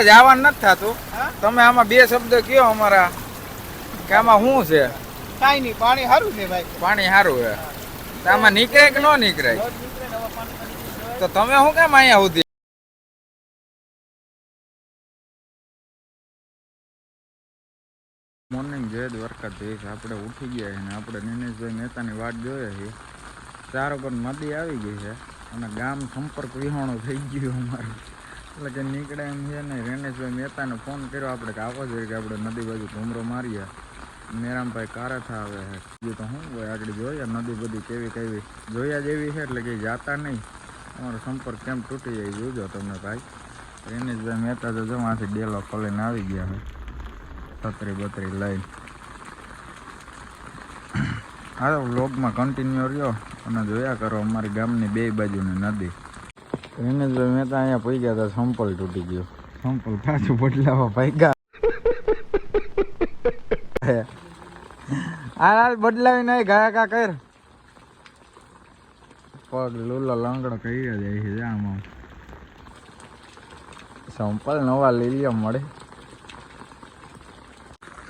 જવાનું નથી થતું. તમે આમાં બે શબ્દ કયો અમારા કે આમાં શું છે? કાઈ નહીં, પાણી સારું છે ભાઈ. પાણી સારું છે. આમાં નીકળે કે ન નીકળે? તો તમે શું કેમ અહીંયા સુધી? મોર્નિંગ જય દ્વારકાધીશ. આપણે ઉઠી ગયા છે ને આપણે દિનેશભાઈ મહેતાની વાટ જોઈએ છીએ. ચારો પર નદી આવી ગઈ છે અને ગામ સંપર્ક વિહોણું થઈ ગયું અમારું. એટલે કે નીકળે એમ છે ને રેનેશભાઈ મહેતાને ફોન કર્યો આપણે કે આવો જોઈએ કે આપણે નદી બાજુ ઘૂમરો મારીએ. મેરામભાઈ કારેથા આવે છે. બીજું તો શું હોય, આગળ જોઈએ નદી બધી કેવી કેવી જોયા જેવી છે. એટલે કે જાતા નહીં, અમારો સંપર્ક કેમ તૂટી જાય જોજો તમે ભાઈ. રેનેશભાઈ મહેતા તો જવાથી ડેલો ખોલીને આવી ગયા છે, છત્રી બત્રી લઈને. હા, વ્લોગમાં કન્ટિન્યુ રહ્યો અને જોયા કરો અમારી ગામની બે બાજુની નદી. રેનેશભાઈ મહેતા અહીંયા પડી ગયા હતા, સંપલ તૂટી ગયો. સંપલ પાછું બદલાવા ભાગ્યા. આ બદલાવી નહીં, ગયા કા કર પગ લૂલો લંગડો કરી જાય છે. આમાં સંપલ નવા લીલિયો મળે.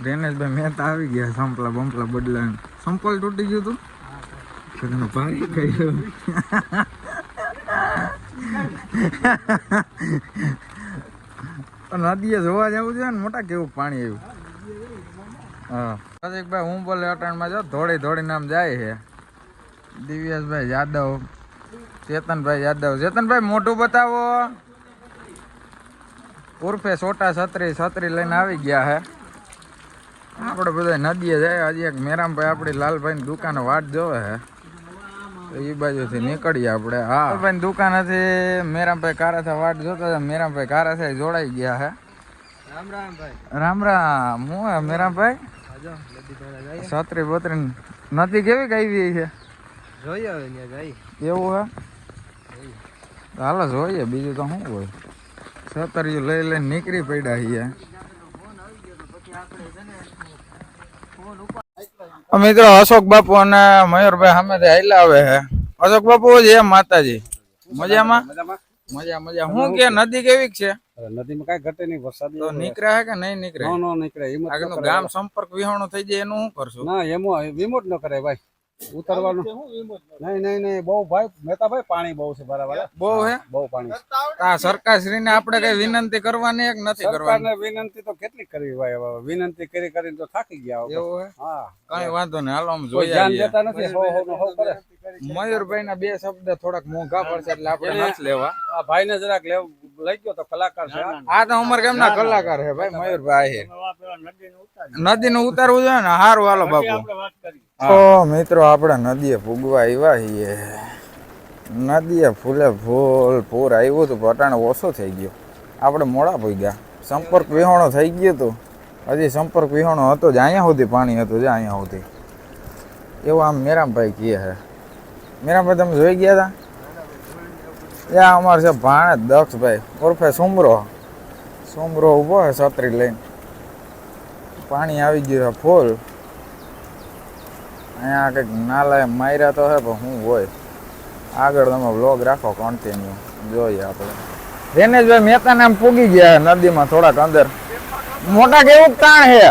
રેનેશભાઈ મહેતા આવી ગયા સંપલા બંપલા બદલાવીને. સંપલ તૂટી ગયું તું પાણી કર્યું. નદીએ જોવા જવું છે ને મોટા કેવું પાણી આવ્યું. હા ભાઈ હું બોલે અટાણમાં જો ધોળી ધોળીને આમ જાય છે. દિવ્યેશભાઈ યાદવ, ચેતનભાઈ યાદવ. ચેતનભાઈ મોઢું બતાવો. ઉર્ફે છોટા છત્રી લઈને આવી ગયા છે. આપણે બધા નદીએ જાય. હજી એક મેરામભાઈ આપણી લાલભાઈની દુકાને વાટ જોવે છે, તો એ બાજુથી નીકળીએ આપણે. હા, લાલભાઈની દુકાનેથી મેરામભાઈ કારેથા વાટ જોતા હતા. મેરામભાઈ કારેથા જોડાઈ ગયા છે. રામ રામ ભાઈ. રામ રામ. હું મેરામભાઈ છત્રી બત્રી નદી કેવી કઈ છે જોઈએ હવે એવું હે? હાલો જોઈએ, બીજું તો શું હોય. છતરીયું લઈ લઈને નીકળી પડ્યા છીએ. મિત્રો અશોક બાપુ અને મયુરભાઈ સામેથી હાલ્યા આવે છે. અશોક બાપુ જય માતાજી. મજામાં? મજા મજા. શું કે નદી કેવી છે? નદીમાં કઈ ઘટે નહીં. વરસાદ તો નીકળે છે કે નહીં નીકળે? નો નીકળે. આગળનું ગામ સંપર્ક વિહોણું થઈ જાય એનું શું કરશું? ના એમાં વિમોટ ન કરે ભાઈ, ઉતરવાનું નહીં. બહુ ભાઈ મહેતાભાઈ પાણી બહુ છે. બરાબર બહુ હે? બહુ પાણી. આ સરકારશ્રીને આપણે કઈ વિનંતી કરવાની એક નથી કરવાની? વિનંતી તો કેટલી કરવી ભાઈ. હવે વિનંતી કરી કરીને તો થાકી ગયા. એવું હે? હા, કઈ વાંધો નહીં, હાલો આમ જોઈએ. ધ્યાન દેતા નથી. મયુરભાઈ ના બે શબ્દ થોડાક મોંઘા પડશે એટલે આપણે નથી લેવા. આ ભાઈ ને જરાક લઈ ગયો તો કલાકાર છે. આ તો અમારા ગામના કલાકાર છે ભાઈ મયુરભાઈ. નદી નું ઉતારવું જોઈએ ને. સારું હાલો બાપુ. તો મિત્રો આપણે નદીએ પૂગવા આવ્યા છીએ. નદીએ ફૂલે ફૂલ પૂર આવ્યું હતું, પટાણ ઓછો થઈ ગયો. આપણે મોડા પૂગ્યા. સંપર્ક વિહોણો થઈ ગયો હતો. હજી સંપર્ક વિહોણો હતો જ, અહીંયા સુધી પાણી હતું જ, અહીંયા સુધી. એવું આમ મેરામભાઈ કહે છે. મેરામભાઈ તમે જોઈ ગયા હતા? ત્યાં અમારે છે ભાણે દક્ષભાઈ ઉર્ફે સુમરો ઊભો છે છત્રી લઈને. પાણી આવી ગયું છે ફૂલ. અહીંયા કંઈક નાલા માર્યા તો હે, પણ શું હોય. આગળ તમે વ્લોગ રાખો કન્ટિન્યુ, જોઈએ આપણે. રેનેશભાઈ મહેતાને આમ પૂગી ગયા નદીમાં થોડાક અંદર. મોટા કેવું તાણ છે?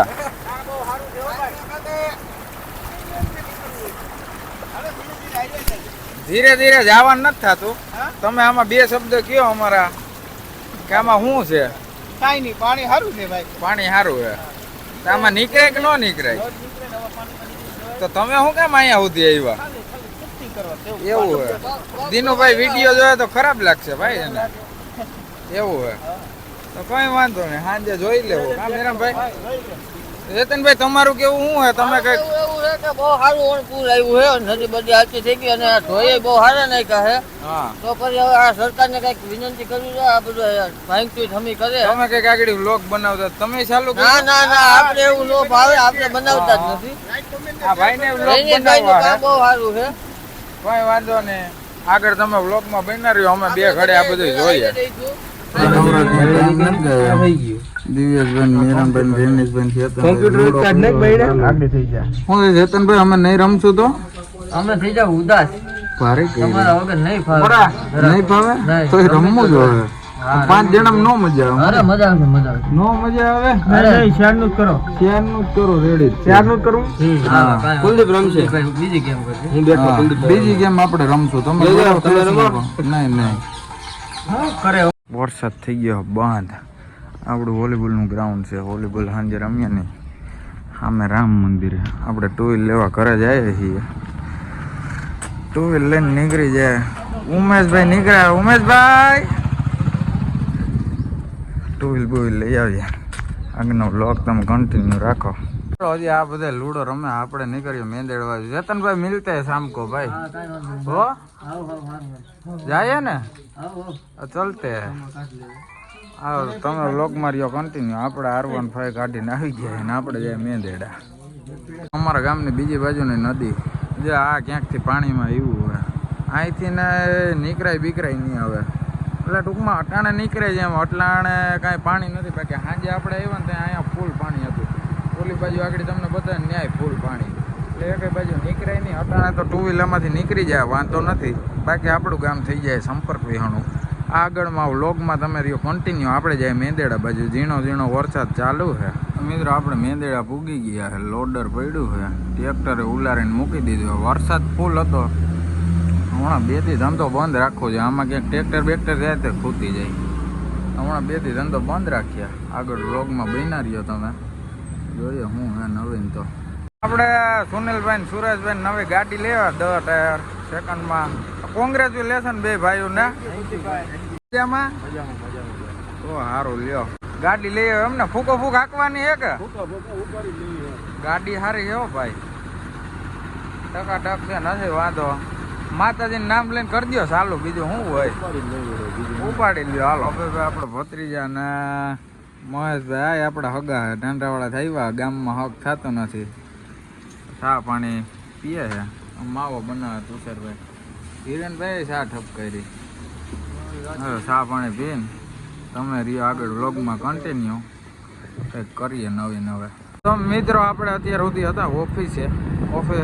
ધીરે ધીરે જવાનું નથી થતું. તમે આમાં બે શબ્દ કયો અમારા કે આમાં શું છે? કાઈ નહીં, પાણી સારું છે ભાઈ. પાણી સારું છે. આમાં નીકળે કે ન નીકળે? તો તમે શું કેમ અહીંયા સુધી આવ્યા? એવું છે? દિનુભાઈ વિડીયો જોયો તો ખરાબ લાગશે ભાઈ એને. એવું છે તો કઈ વાંધો નહીં, સાંજે જોઈ લેવું. હા મેરામભાઈ. ચેતનભાઈ તમારું કેવું શું હે? તમે કઈક એવું છે કે બહુ સારું પૂર આવ્યું છે. નદી બધી આખી થઈ ગઈ અને ધોઈ બહુ સારા નાખ્યા છે. હા, તો પછી હવે આ સરકારને કઈક વિનંતી કરવી જોઈએ. આ બધું ભાંગતું થમી કરે. તમે કઈક આગળ વ્લોગ બનાવતા તમે ચાલુ કરો? ના ના ના, આપણે એવું નો ભાવે, આપણે બનાવતા જ નથી. આ ભાઈને વ્લોગ ભાઈનું બનાવવા કામ બહુ સારું છે. કઈ વાંધો નહીં, આગળ તમે વ્લોગમાં બના રહ્યો. અમે બે ઘડે આ બધું જોઈએ. દિવ્યેશભાઈ, મેરામભાઈ, રેનેશભાઈ, ચેતનભાઈ અમે નહીં રમશું તો અમે થઈ જાવ ઉદાસ. ભારે તમારા વગર નહીં ફાવે. નહીં ફાવે તો રમવું જોઈએ. પાંચ જણા નો મજા આવે અરે મજા આવશે મજા આવશે નો મજા આવે અરે શેરનું જ કરો શેરનું જ કરો રેડી શેરનું જ કરું કુલદીપ રમશે બીજી ગેમ કરશે હું બેઠો બીજી ગેમ આપણે રમશું તમે નહીં કરે વરસાદ થઈ ગયો બંધ આપણું વોલીબોલનું ગ્રાઉન્ડ છે વોલીબોલ સાંજે રમીએ નહીં સામે રામ મંદિર આપણે ટુ વ્હીલ લેવા ઘરે જઈએ છીએ ટુ વ્હીલ લઈને નીકળી જાય ઉમેશભાઈ નીકળ્યા ઉમેશભાઈ ટુ વ્હીલ બુ વ્હીલ લઈ આવીએ આગળનો બ્લોગ તમે કન્ટિન્યુ રાખો હજી આ બધા લૂડો રમે આપણે નીકળીએ મેંદેડવા જતનભાઈ મિલતે શામ કો ભાઈ હો જાય ને ચલતે હા તમે બ્લોગ માર્યો કન્ટિન્યુ આપણે R15 કાઢીને આવી ગયા ને આપણે જાય મેંદેડા અમારા ગામની બીજી બાજુની નદી જે આ ક્યાંકથી પાણીમાં એવું હોય અહીંથી ને નીકળાય બીકરાય નહીં આવે એટલે ટૂંકમાં અટાણે નીકળે છે એમ અટલાણે કાંઈ પાણી નથી બાકી સાંજે આપણે આવ્યા ને ત્યાં અહીંયા ફૂલ પાણી હતું ઓલી બાજુ આગળ તમને બતાવે ન્યાય ફૂલ પાણી એટલે એક બાજુ નીકળાય નહીં અટાણે તો ટુ વ્હીલરમાંથી નીકળી જાય વાંધો નથી બાકી આપણું ગામ થઈ જાય સંપર્ક વિહાણું આગળમાં વ્લોગમાં તમે રહ્યો કન્ટિન્યુ આપણે જાય મેંદેડા બાજુ ઝીણો ઝીણો વરસાદ ચાલુ છે મિત્રો આપણે મેંદેડા પૂગી ગયા છે લોડર પડ્યું છે ટ્રેક્ટરે ઉલારીને મૂકી દીધું વરસાદ ફૂલ હતો હમણાં 2 દી ધંધો બંધ રાખવો છે આમાં ક્યાંક ટ્રેક્ટર બેક્ટર જાય તો ખૂતી જાય હમણાં 2 દી ધંધો બંધ રાખ્યા આગળ વ્લોગમાં બન્યા રહ્યો તમે જોઈએ હું હે નવીન તો આપણે સુનિલભાઈ સુરેશભાઈ નવી ગાડી લેવા 10 ટાયર સેકન્ડમાં કોંગ્રેચ્યુલેશન બે ભાઈઓને મજામાં તો સારું લ્યો ગાડી લઈ એમને ફૂકો ફૂક હાંકવાની છે કે ગાડી સારી છે હો ભાઈ ટકાટક છે નથી વાંધો માતાજીનું નામ લઈને કરી દો ચાલુ બીજું શું હોય ઉપાડી લ્યો હાલો આપણે ભત્રીજા ને મહેશભાઈ આપણા હગા ઢાંઢાવાળા થયા ગામમાં હક થતો નથી ચા પાણી પીએ છે માવો બનાવે તુષારભાઈ હિરેનભાઈ ચા ઠપ કરી હવે ચા પાણી પીને તમે રહ્યો આગળ વ્લોગમાં કન્ટિન્યુ કંઈક કરીએ નવી નવે તો મિત્રો આપણે અત્યાર સુધી હતા ઓફિસે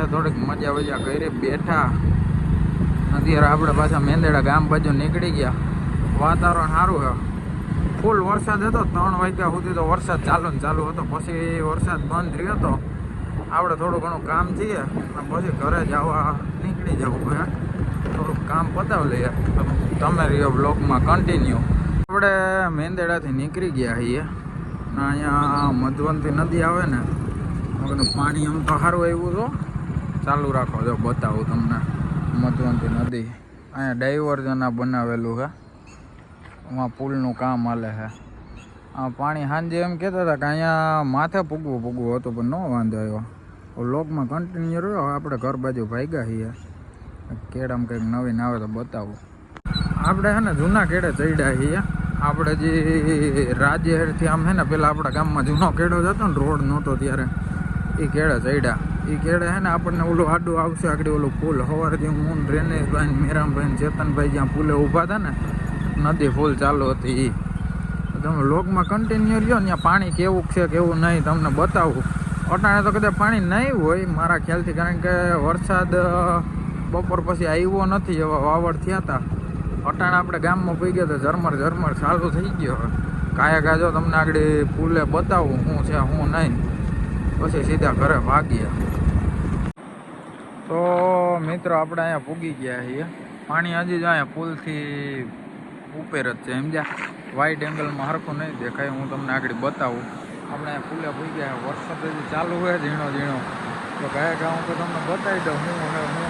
થોડીક મજા વજા કરી બેઠા અત્યારે આપણે પાછા મેંદેડા ગામ બાજુ નીકળી ગયા વાતાવરણ સારું છે ફૂલ વરસાદ હતો 3 વાગ્યા સુધી તો વરસાદ ચાલુ ને ચાલુ હતો પછી વરસાદ બંધ રહ્યો હતો આપણે થોડું ઘણું કામ થઈએ પછી ઘરે જવા નીકળી જવું છે થોડુંક કામ પતાવી લઈએ તમે રહ્યો બ્લોગમાં કન્ટિન્યુ આપણે મેંદેડાથી નીકળી ગયા છીએ અહીંયા મધવંતી નદી આવે ને પાણી આમ તો સારું આવ્યું તો ચાલુ રાખો જો બતાવું તમને મધવંતી નદી અહીંયા ડાયવર્ઝન બનાવેલું છે એમાં પુલનું કામ હાલે છે આ પાણી સાંજે એમ કહેતા હતા કે અહીંયા માથે પૂગવું હતું પણ ન વાંધો આવ્યો લોકમાં કન્ટિન્યુ રહ્યો આપણે ઘર બાજુ ભાગ્યા છીએ કેળામાં કંઈક નવીન આવે તો બતાવું આપણે છે ને જૂના કેળે ચડ્યા છીએ આપણે જે રાજ્યથી આમ છે ને પેલા આપણા ગામમાં જૂનો કેળો જતો ને રોડ નહોતો ત્યારે એ કેળે ચડ્યા એ કેળે છે ને આપણને ઓલું આડું આવશે આગળ ઓલું પુલ સવારથી હું રેનેશભાઈ મેરામભાઈ ચેતનભાઈ જ્યાં પુલે ઊભા હતા ને નદી ફૂલ ચાલુ હતી એ તમે લોકમાં કન્ટિન્યુ રહ્યો ને ત્યાં પાણી કેવું છે કેવું નહીં તમને બતાવું અટાણે તો કદાચ પાણી નહીં હોય મારા ખ્યાલથી કારણ કે વરસાદ બપોર પછી આવ્યો નથી એવા વાવડ થયા હતા અટાણે આપણે ગામમાં પી ગયા તો ઝરમર ચાલુ થઈ ગયો કાયા જો તમને આગળ પુલે બતાવું શું છે શું નહીં પછી સીધા ઘરે ભાગીએ તો મિત્રો આપણે અહીંયા પૂગી ગયા છીએ પાણી હજી જ અહીંયા પુલથી ઉપર જ છે સમજ્યા વાઇડ એંગલમાં હરખું નહીં દેખાય હું તમને આગળ બતાવું આપણે અહીંયા પુલે પૂગી ગયા વરસાદ હજી ચાલુ હોય ઝીણો તો કયા હું તો તમને બતાવી દઉં હું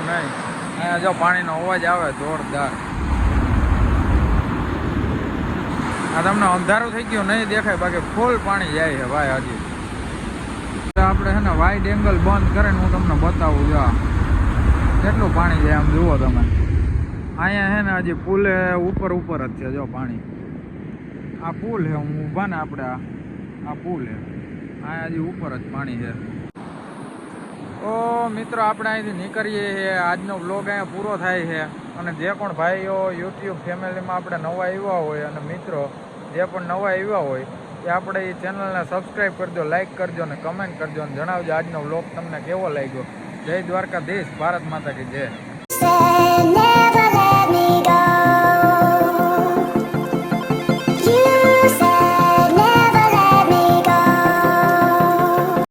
નહીં અહીંયા જો પાણીનો અવાજ આવે જોરદાર આ તમને અંધારું થઈ ગયું નહીં દેખાય બાકી ફૂલ પાણી જાય છે ભાઈ હજી આપણે છે ને વાઇડ એંગલ બંધ કરીને હું તમને બતાવું જો કેટલું પાણી જાય આમ જુઓ તમે અહીંયા છે ને હજી પુલે ઉપર જ છે જો પાણી આ પુલ છે હું ઊભા ને આપણે આ પુલ છે અહીંયા હજી ઉપર જ પાણી છે તો મિત્રો આપણે અહીંથી નીકળીએ છીએ આજનો બ્લોગ અહીંયા પૂરો થાય છે અને જે પણ ભાઈઓ યુટ્યુબ ફેમિલીમાં આપણે નવા આવ્યા હોય અને મિત્રો જે પણ નવા આવ્યા હોય એ આપણે એ ચેનલને સબસ્ક્રાઈબ કરજો લાઈક કરજો અને કમેન્ટ કરજો અને જણાવજો આજનો બ્લોગ તમને કેવો લાગ્યો જય દ્વારકાધીશ ભારત માતા કી જય